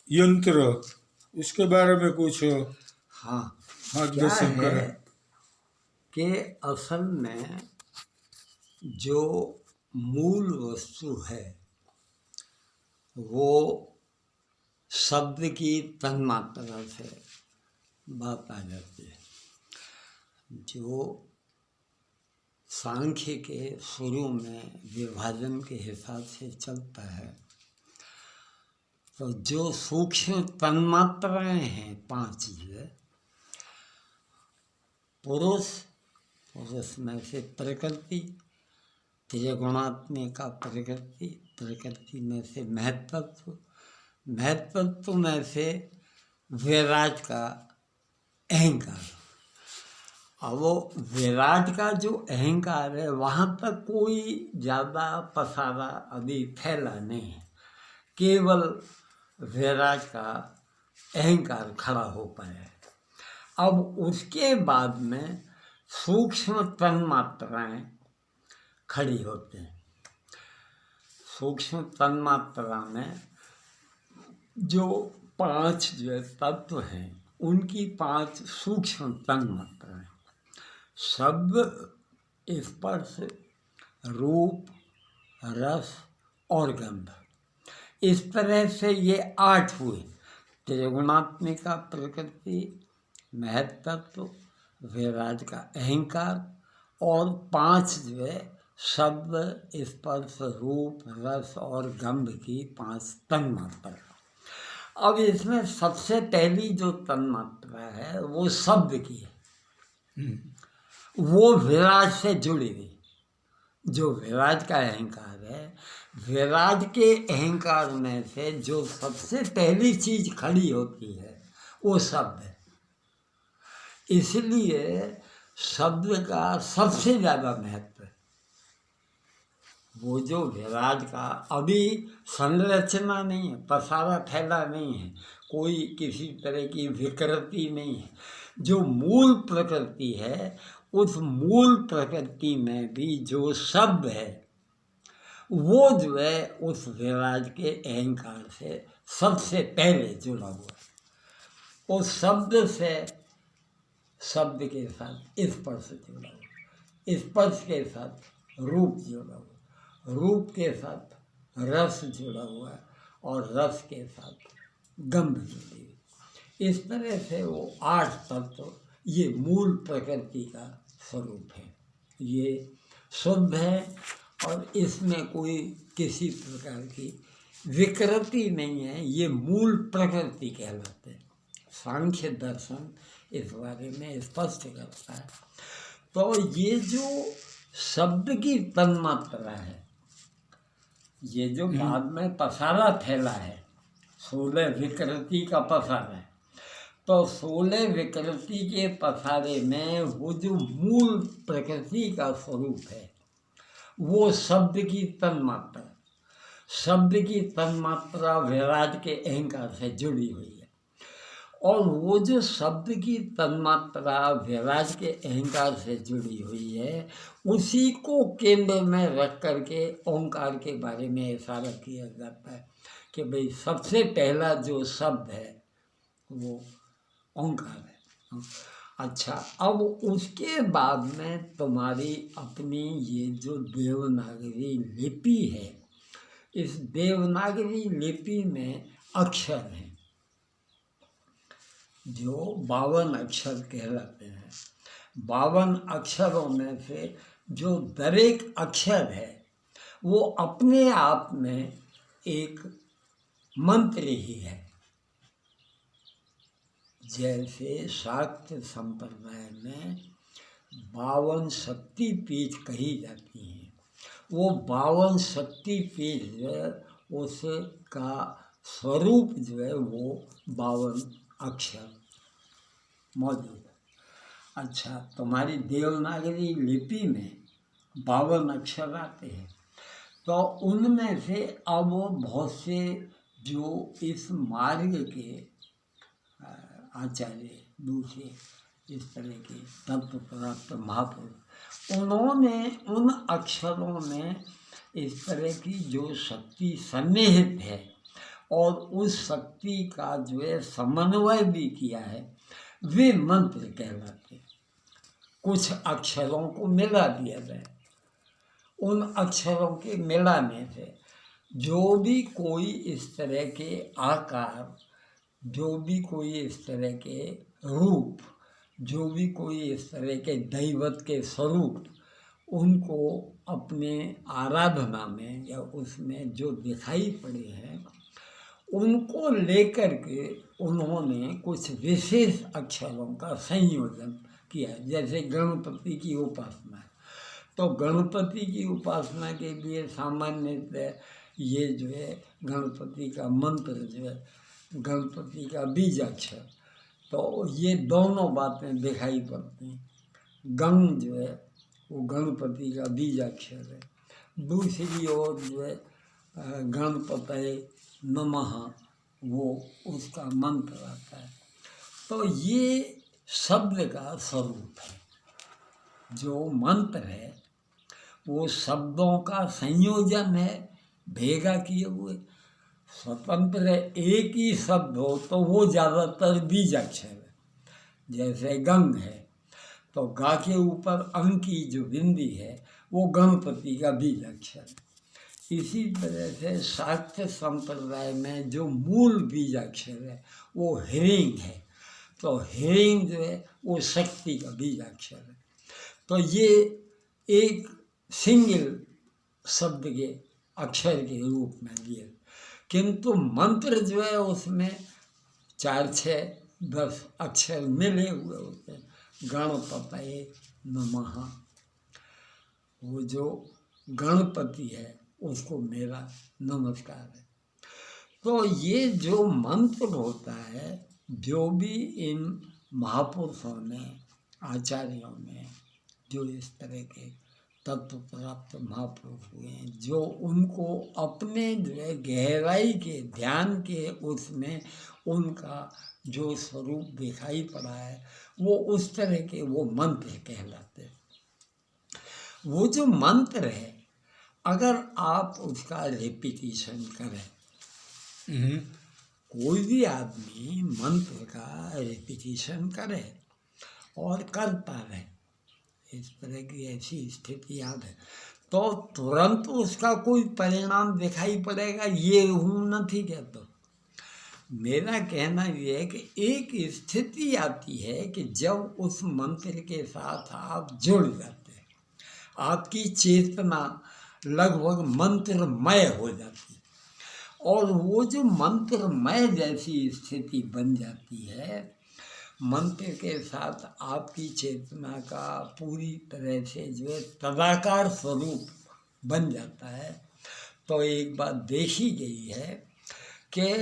यंत्र, इसके बारे में कुछ हाँ, क्या मार्गदर्शन है करें। कि असल में जो मूल वस्तु है वो शब्द की तन्मात्रा से बात आ जाती है। जो सांख्य के शुरू में विभाजन के हिसाब से चलता है, तो जो सूक्ष्म तन्मात्राएं हैं 5 चीजें, पुरुष में से प्रकृति, त्रिगुणात्मिका प्रकृति, प्रकृति में से महत्त्व, महत्त्व में से विराट का अहंकार। अब वो विराट का जो अहंकार है वहाँ तक कोई ज़्यादा पसारा अभी फैला नहीं है, केवल विराट का अहंकार खड़ा हो पाया। अब उसके बाद में सूक्ष्म तन्मात्राएं खड़ी होते हैं। सूक्ष्म तन्मात्रा में जो 5 जो तत्व हैं उनकी 5 सूक्ष्म तन्मात्राएं, शब्द, स्पर्श, रूप, रस और गंध। इस तरह से ये 8 हुए। त्रिगुणात्मिका प्रकृति, महत्त्व, विराट का अहंकार और 5 जो है शब्द, स्पर्श, रूप, रस और गंध की 5 तन्मात्रा। अब इसमें सबसे पहली जो तन्मात्रा है वो शब्द की है। वो विराट से जुड़ी हुई, जो विराट का अहंकार है, विराट के अहंकार में से जो सबसे पहली चीज खड़ी होती है वो शब्द है। इसलिए शब्द का सबसे ज़्यादा महत्व है। वो जो विराट का अभी संरचना नहीं है, पसारा फैला नहीं है, कोई किसी तरह की विकृति नहीं है। जो मूल प्रकृति है, उस मूल प्रकृति में भी जो शब्द है वो जो है उस विराट के अहंकार से सबसे पहले जुड़ा हुआ है। उस शब्द से, शब्द के साथ स्पर्श जुड़ा हुआ, स्पर्श के साथ रूप जुड़ा हुआ, रूप के साथ रस जुड़ा हुआ है और रस के साथ गंध जुड़ी हुई। इस तरह से वो 8 तत्व ये मूल प्रकृति का स्वरूप है। ये शुद्ध है और इसमें कोई किसी प्रकार की विकृति नहीं है। ये मूल प्रकृति कहलाते हैं। सांख्य दर्शन इस बारे में स्पष्ट करता है। तो ये जो शब्द की तन्मात्रा है, ये जो बाद में पसारा फैला है, 16 विकृति का पसारा है, तो 16 विकृति के पसारे में वो जो मूल प्रकृति का स्वरूप है वो शब्द की तन्मात्रा, शब्द की तन्मात्रा विराट के अहंकार से जुड़ी हुई है। और वो जो शब्द की तन्मात्रा विराट के अहंकार से जुड़ी हुई है, उसी को केंद्र में रख करके ओंकार के बारे में इशारा किया जाता है कि भाई सबसे पहला जो शब्द है वो ओंकार है। अच्छा, अब उसके बाद में तुम्हारी अपनी ये जो देवनागरी लिपि है, इस देवनागरी लिपि में अक्षर हैं जो 52 अक्षर कहलाते हैं। 52 अक्षरों में से जो दरेक अक्षर है वो अपने आप में एक मंत्र ही है। जैसे शाक्त संप्रदाय में 52 शक्ति पीठ कही जाती हैं, वो 52 शक्ति पीठ जो है उसका स्वरूप जो है वो 52 अक्षर मौजूद है। अच्छा, तुम्हारी देवनागरी लिपि में 52 अक्षर आते हैं, तो उनमें से अब बहुत से जो इस मार्ग के आचार्य, दूसरे इस तरह के तत्व प्राप्त महापुरुष, उन्होंने उन अक्षरों में इस तरह की जो शक्ति सन्निहित है और उस शक्ति का जो है समन्वय भी किया है, वे मंत्र कहलाते। कुछ अक्षरों को मिला दिया जाए, उन अक्षरों के मिलाने से जो भी कोई इस तरह के आकार, जो भी कोई इस तरह के रूप, जो भी कोई इस तरह के दैवत के स्वरूप उनको अपने आराधना में या उसमें जो दिखाई पड़े हैं, उनको लेकर के उन्होंने कुछ विशेष अक्षरों का संयोजन किया। जैसे गणपति की उपासना, तो गणपति की उपासना के लिए सामान्यतः ये जो है गणपति का मंत्र जो है, गणपति का बीजाक्षर, तो ये दोनों बातें दिखाई पड़ती हैं। गंग जो है वो गणपति का बीजाक्षर है, दूसरी ओर जो है गणपतये नमः वो उसका मंत्र आता है। तो ये शब्द का स्वरूप है। जो मंत्र है वो शब्दों का संयोजन है, भेगा किए हुए। स्वतंत्र एक ही शब्द हो तो वो ज़्यादातर बीजाक्षर है। जैसे गंग है तो गा के ऊपर अंग की जो बिंदी है वो गणपति का बीजाक्षर है। इसी तरह से शाक्त संप्रदाय में जो मूल बीजाक्षर है वो ह्रीं है, तो ह्रीं जो है वो शक्ति का बीजाक्षर है। तो ये एक सिंगल शब्द के अक्षर के रूप में लिए, किंतु मंत्र जो है उसमें 4, 6, 10 अक्षर मिले हुए होते हैं। गणपतये नमः, वो जो गणपति है उसको मेरा नमस्कार है। तो ये जो मंत्र होता है, जो भी इन महापुरुषों ने, आचार्यों ने, जो इस तरह के तत्व प्राप्त महापुरुष हुए हैं, जो उनको अपने जो है गहराई के ध्यान के उसमें उनका जो स्वरूप दिखाई पड़ा है, वो उस तरह के वो मंत्र कहलाते हैं। वो जो मंत्र है, अगर आप उसका रिपीटिशन करें, कोई भी आदमी मंत्र का रिपीटिशन करे और करता रहे, इस तरह की ऐसी स्थिति याद है, तो तुरंत उसका कोई परिणाम दिखाई पड़ेगा, ये हूँ नहीं कहता। मेरा कहना ये है कि एक स्थिति आती है कि जब उस मंत्र के साथ आप जुड़ जाते हैं, आपकी चेतना लगभग मंत्रमय हो जाती है, और वो जो मंत्रमय जैसी स्थिति बन जाती है, मंत्र के साथ आपकी चेतना का पूरी तरह से जो है तदाकार स्वरूप बन जाता है। तो एक बात देखी गई है कि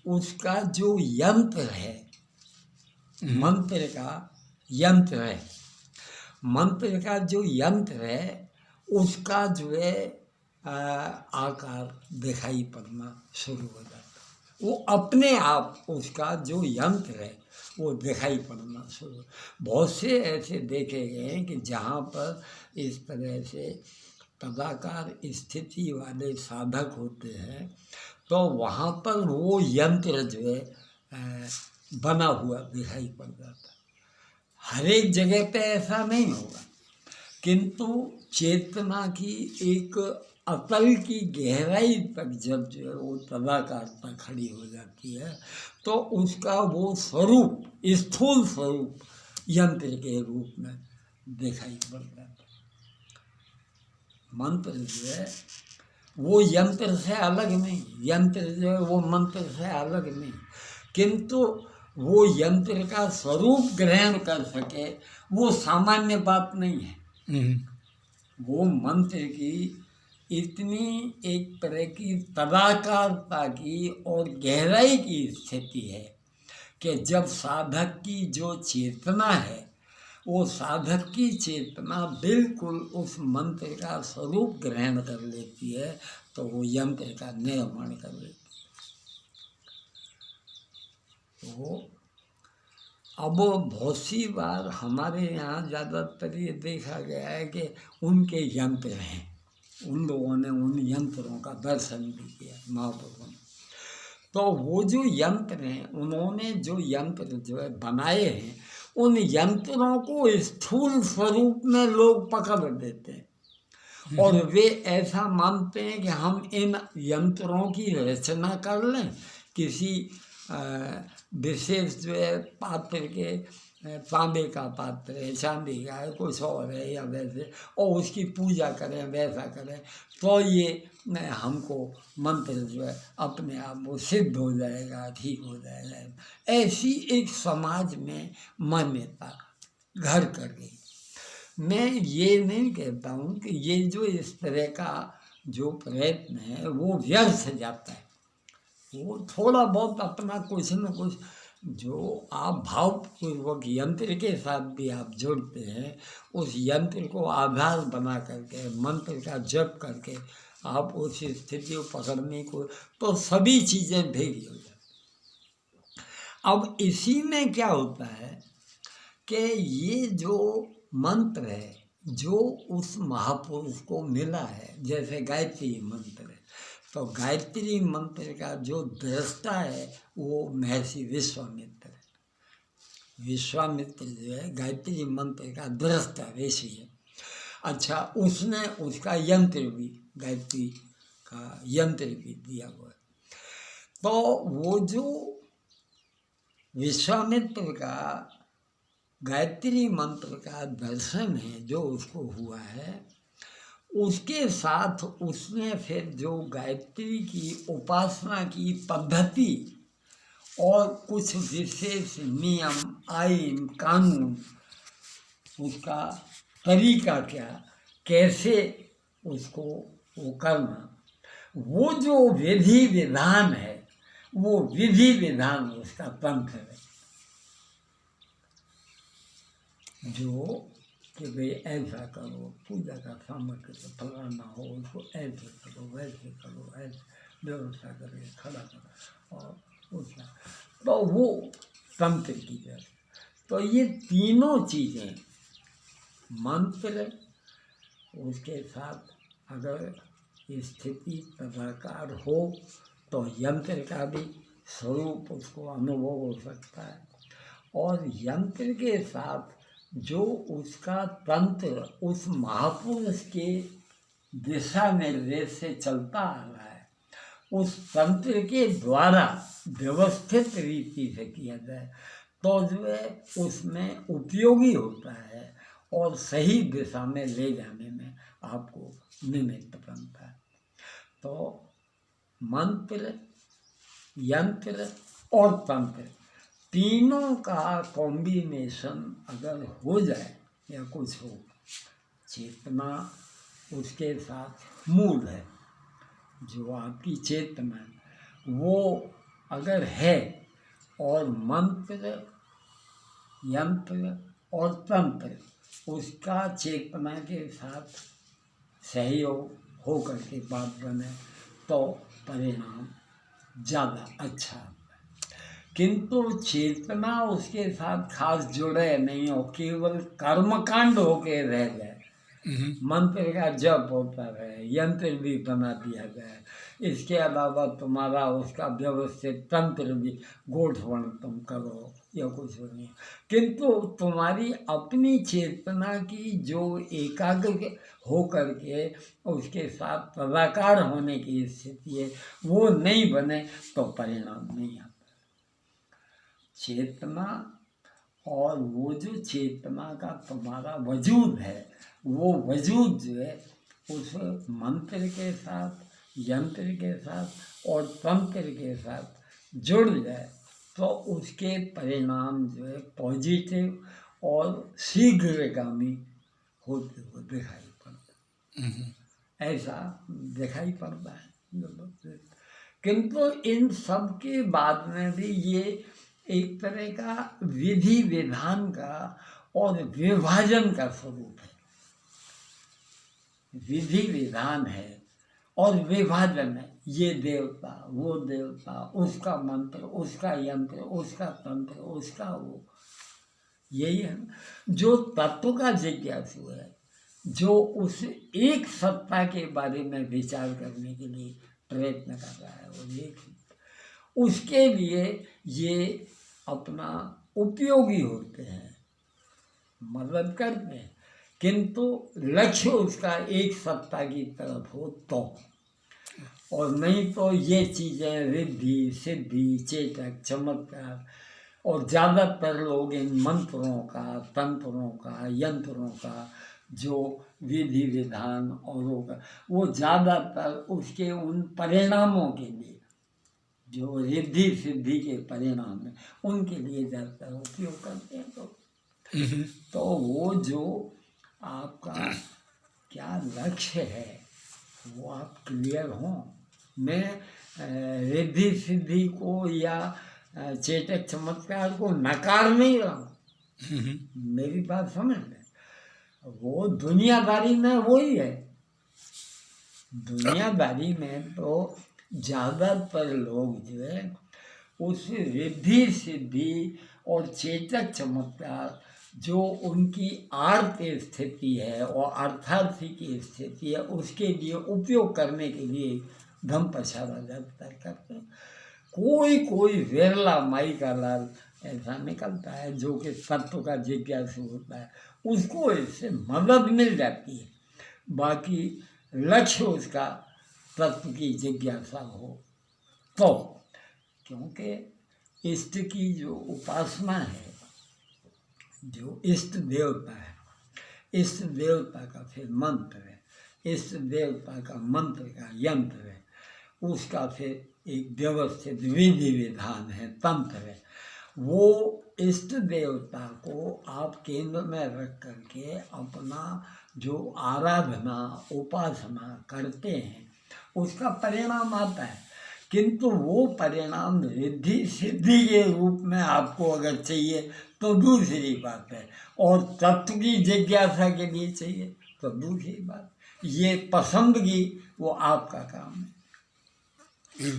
उसका जो यंत्र है, मंत्र का यंत्र है, मंत्र का जो यंत्र है उसका जो है आकार दिखाई पड़ना शुरू हो जाता है। वो अपने आप उसका जो यंत्र है वो दिखाई पड़ना शुरू। बहुत से ऐसे देखे गए हैं कि जहाँ पर इस तरह से तदाकार स्थिति वाले साधक होते हैं, तो वहाँ पर वो यंत्र जो है बना हुआ दिखाई पड़ जाता है। हर एक जगह पे ऐसा नहीं होगा, किंतु चेतना की एक अतल की गहराई तक जब जो है वो तदाकारता खड़ी हो जाती है, तो उसका वो स्वरूप, स्थूल स्वरूप यंत्र के रूप में दिखाई पड़ जाता है। मंत्र जो है वो यंत्र से अलग नहीं, यंत्र जो है वो मंत्र से अलग नहीं, किंतु वो यंत्र का स्वरूप ग्रहण कर सके वो सामान्य बात नहीं है। वो मंत्र की इतनी एक तरह की तदाकारता की और गहराई की स्थिति है कि जब साधक की जो चेतना है, वो साधक की चेतना बिल्कुल उस मंत्र का स्वरूप ग्रहण कर लेती है, तो वो यंत्र का निर्माण कर लेती है। तो अब बहुत सी बार हमारे यहाँ ज़्यादातर ये देखा गया है कि उनके यंत्र हैं, उन लोगों ने उन यंत्रों का दर्शन भी किया महापुरुषों ने। तो वो जो यंत्र हैं, उन्होंने जो यंत्र जो है बनाए हैं, उन यंत्रों को स्थूल स्वरूप में लोग पकड़ देते हैं और वे ऐसा मानते हैं कि हम इन यंत्रों की रचना कर लें, किसी विशेष जो है पात्र के, तांबे का पात्र है, चांदी का है, कुछ और है या वैसे, और उसकी पूजा करें, वैसा करें तो ये हमको मंत्र जो है अपने आप वो सिद्ध हो जाएगा, ठीक हो जाएगा। ऐसी एक समाज में मान्यता घर कर गई। मैं ये नहीं कहता हूँ कि ये जो इस तरह का जो प्रयत्न है वो व्यर्थ जाता है। वो थोड़ा बहुत अपना कुछ न कुछ जो आप भावपूर्वक यंत्र के साथ भी आप जुड़ते हैं, उस यंत्र को आधार बना करके मंत्र का जप करके आप उस स्थिति को पकड़ने को, तो सभी चीज़ें भेगी हो जाती। अब इसी में क्या होता है कि ये जो मंत्र है जो उस महापुरुष को मिला है, जैसे गायत्री मंत्र है, तो गायत्री मंत्र का जो दृष्टा है वो महर्षि विश्वामित्र है। विश्वामित्र जो है गायत्री मंत्र का दृष्टा ऋषि है। अच्छा, उसने उसका यंत्र भी, गायत्री का यंत्र भी दिया हुआ है। तो वो जो विश्वामित्र का गायत्री मंत्र का दर्शन है जो उसको हुआ है, उसके साथ उसने फिर जो गायत्री की उपासना की पद्धति और कुछ विशेष नियम, आइन, कानून, उसका तरीका क्या, कैसे उसको वो करना, वो जो विधि विधान है, वो विधि विधान उसका तंत्र है जो कि भाई ऐसा करो, पूजा का सामग्री फलाना हो, उसको ऐसे करो, वैसे करो, ऐसे व्यवस्था करके खड़ा करो और उसका, तो वो तंत्र की जाए। तो ये तीनों चीज़ें, मंत्र, उसके साथ अगर स्थिति तदाकार हो तो यंत्र का भी स्वरूप उसको अनुभव हो सकता है, और यंत्र के साथ जो उसका तंत्र उस महापुरुष के दिशा निर्देश से चलता आ रहा है, उस तंत्र के द्वारा व्यवस्थित रीति से किया जाए तो जो है उसमें उपयोगी होता है और सही दिशा में ले जाने में आपको निमित्त बनता है। तो मंत्र, यंत्र और तंत्र तीनों का कॉम्बिनेशन अगर हो जाए या कुछ हो, चेतना उसके साथ मूल है, जो आपकी चेतना वो अगर है, और मंत्र, यंत्र और तंत्र उसका चेतना के साथ सहयोग हो करके बात बने तो परिणाम ज़्यादा अच्छा। किंतु चेतना उसके साथ खास जुड़े नहीं हो, केवल कर्मकांड होके रह जाए, मंत्र का जप होता रहे, यंत्र भी बना दिया जाए, इसके अलावा तुम्हारा उसका व्यवस्थित तंत्र भी गोठवण तुम करो या कुछ नहीं, किंतु तुम्हारी अपनी चेतना की जो एकाग्र हो करके उसके साथ तदाकार होने की स्थिति है वो नहीं बने तो परिणाम नहीं आता। चेतना और वो जो चेतना का तुम्हारा वजूद है, वो वजूद जो है उस मंत्र के साथ, यंत्र के साथ और तंत्र के साथ जुड़ जाए तो उसके परिणाम जो है पॉजिटिव और शीघ्रगामी होते हुए दिखाई पड़ता है, ऐसा दिखाई पड़ता है। किंतु इन सब के बाद में भी ये एक तरह का विधि विधान का और विभाजन का स्वरूप है। विधि विधान है और विभाजन है, ये देवता, वो देवता, उसका मंत्र, उसका यंत्र, उसका तंत्र, उसका वो, यही है जो तत्व का जिज्ञासु है, जो उस एक सत्ता के बारे में विचार करने के लिए प्रयत्न कर रहा है। वो एक उसके लिए ये अपना उपयोगी होते हैं, मदद करते हैं, किंतु लक्ष्य उसका एक सत्ता की तरफ हो तो, और नहीं तो ये चीज़ें रिद्धि सिद्धि चेतक चमत्कार, और ज़्यादातर लोग इन मंत्रों का तंत्रों का यंत्रों का जो विधि विधान और वो ज़्यादातर उसके उन परिणामों के लिए, जो रिद्धि सिद्धि के परिणाम हैं उनके लिए ज़्यादातर उपयोग करते हैं। तो वो जो आपका क्या लक्ष्य है वो आप क्लियर हों। मैं रिद्धि सिद्धि को या चेतक चमत्कार को नकार नहीं रहा हूँ, मेरी बात समझ लें, वो दुनियादारी में वही है। दुनियादारी में तो ज़्यादातर लोग जो है उस रिद्धि सिद्धि और चेतक चमत्कार जो उनकी आर्थ स्थिति है और अर्थार्थी की स्थिति है उसके लिए उपयोग करने के लिए धम पछाड़ा ज़्यादातर करते हैं। कोई कोई विरला माई का लाल ऐसा निकलता है जो कि तत्व का जिज्ञासु होता है, उसको इससे मदद मिल जाती है। बाकी लक्ष्य उसका तत्व की जिज्ञासा हो तो, क्योंकि इष्ट की जो उपासना है, जो इष्ट देवता है, इष्ट देवता का फिर मंत्र है, इष्ट देवता का मंत्र का यंत्र है, उसका फिर एक व्यवस्थित विधि विधान है, तंत्र है। वो इष्ट देवता को आप केंद्र में रख करके अपना जो आराधना उपासना करते हैं उसका परिणाम आता है, किंतु वो परिणाम रिद्धि सिद्धि के रूप में आपको अगर चाहिए तो दूसरी बात है, और तत्व की जिज्ञासा के लिए चाहिए तो दूसरी बात। ये पसंद की वो आपका काम है।